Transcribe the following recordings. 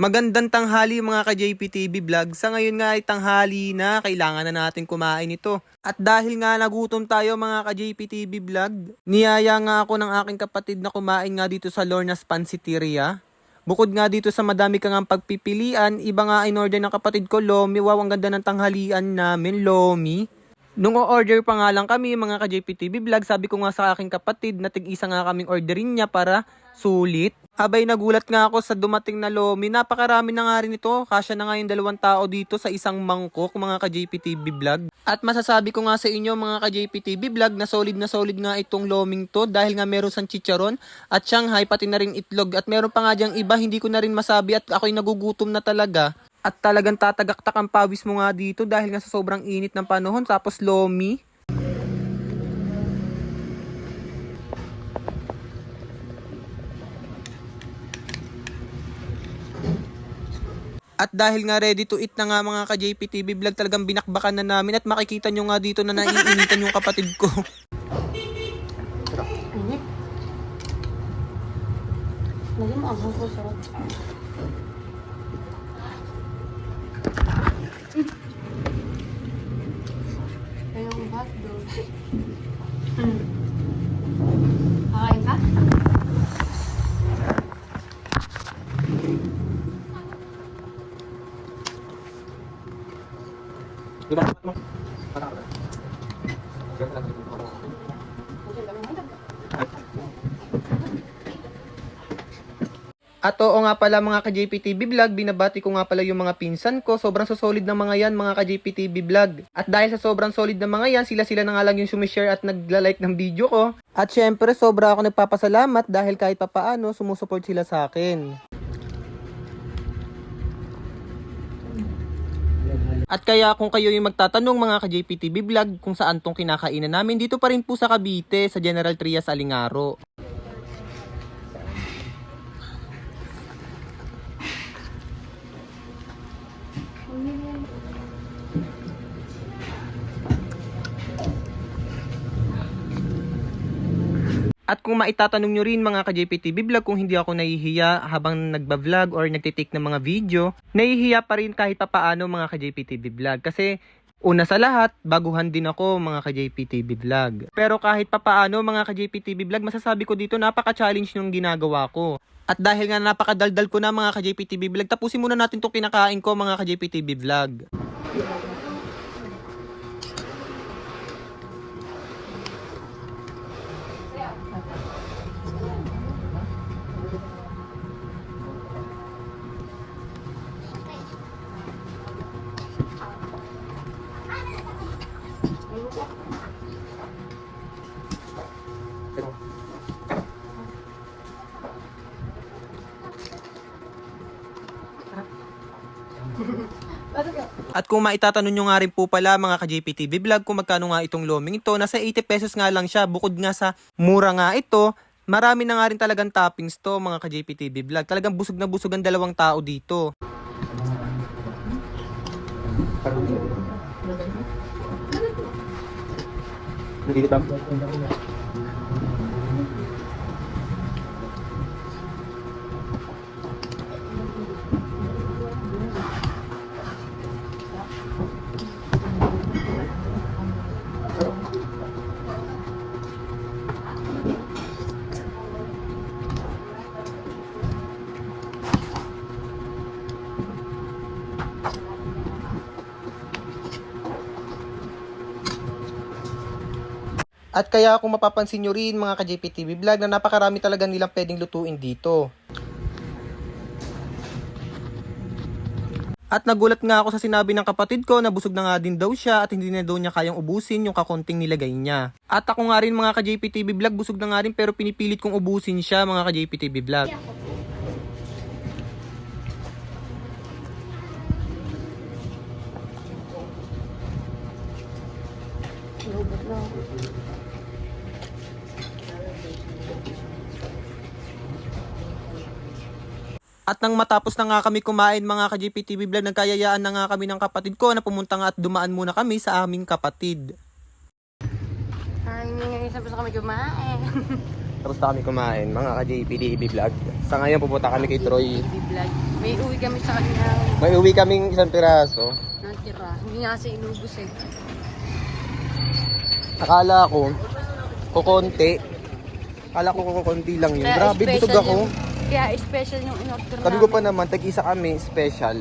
Magandang tanghali mga ka-JPTV Vlog. Sa ngayon nga ay tanghali na, kailangan na natin kumain ito. At dahil nga nagutom tayo mga ka-JPTV Vlog, niyaya nga ako ng aking kapatid na kumain nga dito sa Lorna's Pansiteria. Bukod nga dito sa madami kang ang pagpipilian, iba nga in order ng kapatid ko, Lomi. Wow, ang ganda ng tanghalian namin, Lomi. Nung o-order pa nga lang kami mga ka-JPTV Vlog, sabi ko nga sa aking kapatid na tig-isa nga kaming orderin niya para sulit. Abay nagulat nga ako sa dumating na Lomi. Napakarami na nga rin ito. Kasya na nga yung 2 tao dito sa isang mangkok mga ka-JPTV Vlog. At masasabi ko nga sa inyo mga ka-JPTV Vlog na solid nga itong Loming to dahil nga meron sang chicharon at Shanghai pati na rin itlog. At meron pa nga diyang iba hindi ko na rin masabi at ako'y nagugutom na talaga. At talagang tatagaktak ang pawis mo nga dito dahil nga sa sobrang init ng panahon. Tapos Lomi. At dahil nga ready to eat na nga mga ka-JPTV Vlog, talagang binakbakan na namin at makikita nyo nga dito na naiinitan yung kapatid ko. Init. Lagi mo ang ko sarap. Ayong hotdog. Kakain ka? At oo nga pala mga ka-JPTV Vlog, binabati ko nga pala yung mga pinsan ko. Sobrang solid ng mga yan mga ka-JPTV Vlog. At dahil sa sobrang solid ng mga yan, sila na nga lang yung sumishare at nagla-like ng video ko. At syempre sobra ako nagpapasalamat dahil kahit papaano sumusuport sila sa akin. At kaya kung kayo yung magtatanong mga ka-JPTV Vlog kung saan tong kinakainan namin, dito pa rin po sa Cavite, sa General Trias, Alingaro. At kung maitatanong nyo rin mga ka-JPTV Vlog kung hindi ako nahihiya habang nagba-vlog or nagtitake ng mga video, nahihiya pa rin kahit papaano mga ka-JPTV Vlog. Kasi una sa lahat, baguhan din ako mga ka-JPTV Vlog. Pero kahit papaano mga ka-JPTV Vlog, masasabi ko dito napaka-challenge yung ginagawa ko. At dahil nga napakadaldal ko na mga ka-JPTV Vlog, tapusin muna natin itong kinakain ko mga ka-JPTV Vlog. At kung maitatanong nyo nga rin po pala mga ka-JPTV Vlog kung magkano nga itong Loming ito, nasa 80 pesos nga lang siya. Bukod nga sa mura nga ito, marami na nga rin talagang toppings to mga ka-JPTV Vlog. Talagang busog na busog ang 2 tao dito. At kaya kung mapapansin nyo rin mga ka-JPTV Vlog na napakarami talaga nilang pwedeng lutuin dito. At nagulat nga ako sa sinabi ng kapatid ko na busog na nga din daw siya at hindi na daw niya kayang ubusin yung kakonting nilagay niya. At ako nga rin mga ka-JPTV Vlog, busog na nga rin pero pinipilit kong ubusin siya mga ka-JPTV Vlog. At nang matapos na nga kami kumain mga ka-JPTV Vlog, nagkayayaan na nga kami ng kapatid ko na pumunta nga at dumaan muna kami sa aming kapatid. Ay, ngayon tapos kami kumain. Tapos na kami kumain mga ka-JPTV Vlog. Sa ngayon pupunta kami kay Troy. JPTV Vlog. May uwi kami sa kanya. May uwi kaming isang piraso. Natira. Hindi nga kasi inubos eh. Akala ko, kukonti. Akala ko kukonti lang yun. Grabe, special busog ako. Kaya special yung in-order Sabi ko pa naman, tag-isa kami, special.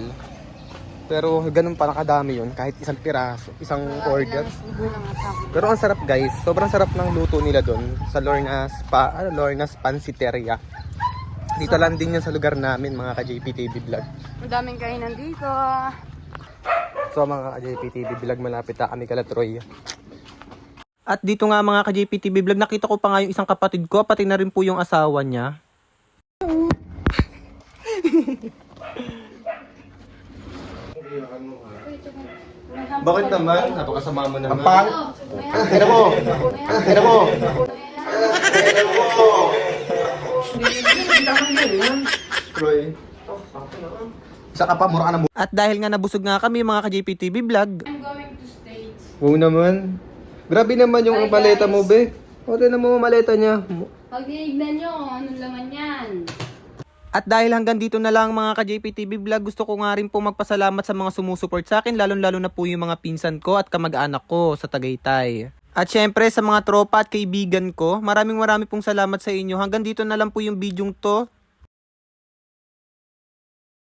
Pero ganun pa, nakadami yun. Kahit isang piraso, isang order. Pero ang sarap guys, sobrang sarap ng luto nila doon sa Lorna's Pansiteria. Dito lang din yun sa lugar namin, mga ka-JPTV Vlog. Madaming kainan dito. So mga ka-JPTV Vlog, malapit na kami kala Troy. At dito nga mga ka-JPTV Vlog, nakita ko pa nga yung isang kapatid ko, pati na rin po yung asawa niya. Bakit naman? Napakasama mo naman. Tira mo! Tira mo! Troy. Isa ka pa, mura ka na mura. At dahil nga nabusog nga kami mga ka-JPTV Vlog. I'm going to States. Oo naman. Grabe naman yung Hi, maleta guys. mo, be. O, tinan mo maleta niya. Pag tinignan nyo kung anong laman yan. At dahil hanggang dito na lang mga ka-JPTV Vlog, gusto ko nga rin po magpasalamat sa mga sumusuport sa akin, lalong-lalo na po yung mga pinsan ko at kamag-anak ko sa Tagaytay. At syempre sa mga tropa at kaibigan ko, maraming pong salamat sa inyo. Hanggang dito na lang po yung bidyong to.